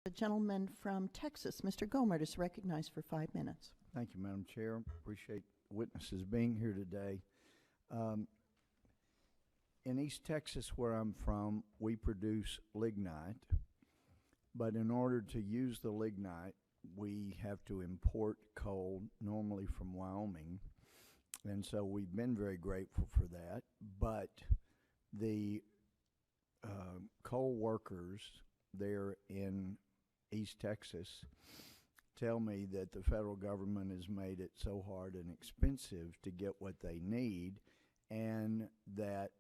The gentleman from Texas, Mr. Gohmert, is recognized for 5 minutes. Thank you, Madam Chair. Appreciate witnesses being here today. In East Texas, where I'm from, we produce lignite, but in order to use the lignite, we have to import coal, normally from Wyoming, and so we've been very grateful for that. But the coal workers there in East Texas tell me that the federal government has made it so hard and expensive to get what they need, and that,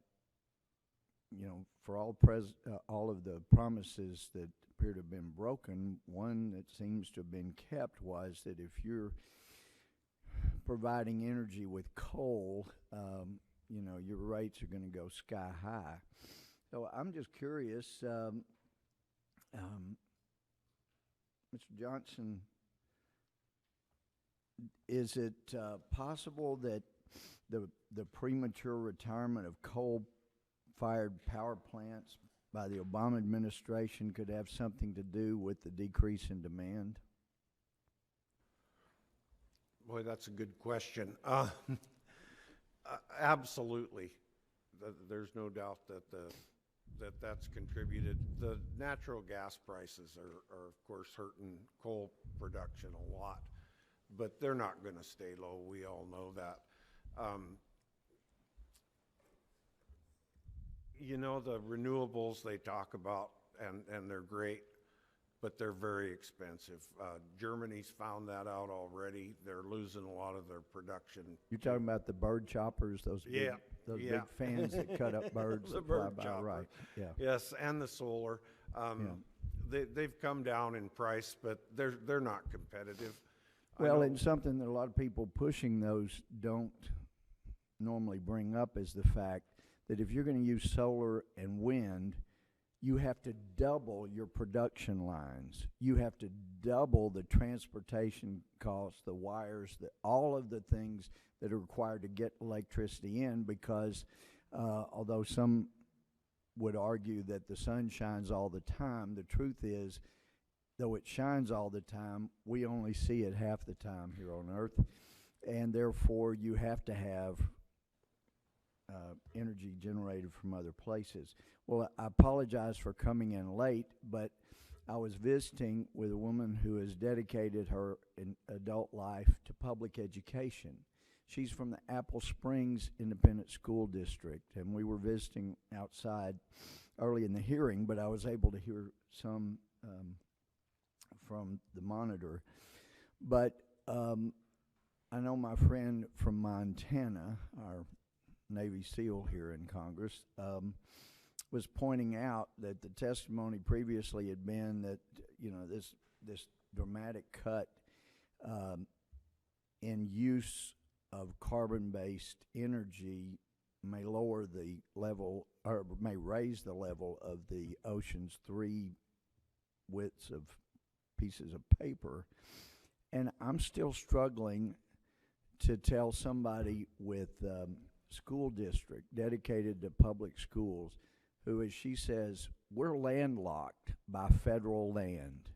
you know, for all of the promises that appear to have been broken, one that seems to have been kept was that if you're providing energy with coal, you know, your rates are going to go sky high. So I'm just curious, Mr. Johnson, is it possible that the premature retirement of coal-fired power plants by the Obama administration could have something to do with the decrease in demand? Boy, that's a good question. Absolutely. There's no doubt that that's contributed. The natural gas prices are of course hurting coal production a lot, but they're not going to stay low. We all know that. You know, the renewables they talk about, and they're great, but they're very expensive. Germany's found that out already. They're losing a lot of their production. You're talking about the bird choppers, those big fans that cut up birds The that fly bird by, chopper. right? Yeah. Yes, and the solar. They've come down in price, but they're not competitive. Well, and something that a lot of people pushing those don't normally bring up is the fact that if you're going to use solar and wind, you have to double your production lines. You have to double the transportation costs, the wires, all of the things that are required to get electricity in, because although some would argue that the sun shines all the time, the truth is, though it shines all the time, we only see it half the time here on Earth, and therefore you have to have energy generated from other places. Well, I apologize for coming in late, but I was visiting with a woman who has dedicated her adult life to public education. She's from the Apple Springs Independent School District, and we were visiting outside early in the hearing, but I was able to hear some from the monitor. But I know my friend from Montana, our Navy SEAL here in Congress, was pointing out that the testimony previously had been that, you know, this dramatic cut in use of carbon-based energy may lower the level, or may raise the level of the ocean's 3 widths of pieces of paper. And I'm still struggling to tell somebody with school district dedicated to public schools who, as she says, we're landlocked by federal land.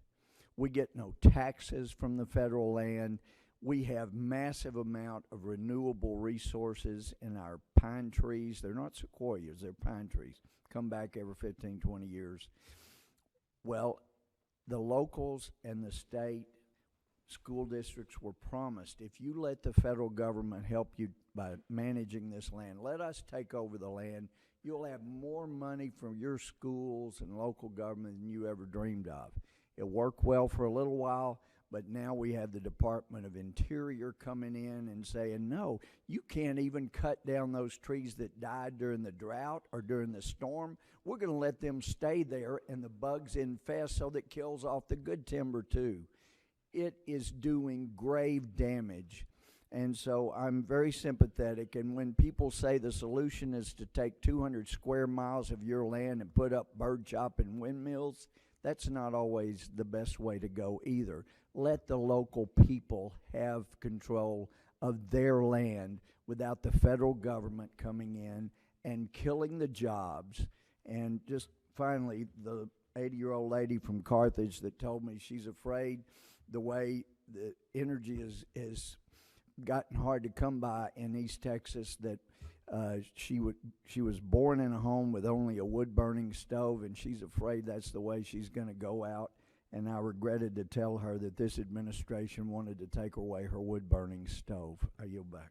We get no taxes from the federal land. We have massive amount of renewable resources in our pine trees. They're not sequoias, they're pine trees. Come back every 15, 20 years. Well, the locals and the state school districts were promised, if you let the federal government help you by managing this land, let us take over the land, you'll have more money from your schools and local government than you ever dreamed of. It worked well for a little while, but now we have the Department of Interior coming in and saying, no, you can't even cut down those trees that died during the drought or during the storm. We're going to let them stay there and the bugs infest so that kills off the good timber too. It is doing grave damage. And so I'm very sympathetic. And when people say the solution is to take 200 square miles of your land and put up bird chopping windmills, that's not always the best way to go either. Let the local people have control of their land without the federal government coming in and killing the jobs. And just finally, the 80-year-old lady from Carthage that told me she's afraid the way the energy is gotten hard to come by in East Texas, that she was born in a home with only a wood-burning stove, and she's afraid that's the way she's going to go out. And I regretted to tell her that this administration wanted to take away her wood-burning stove. I yield back.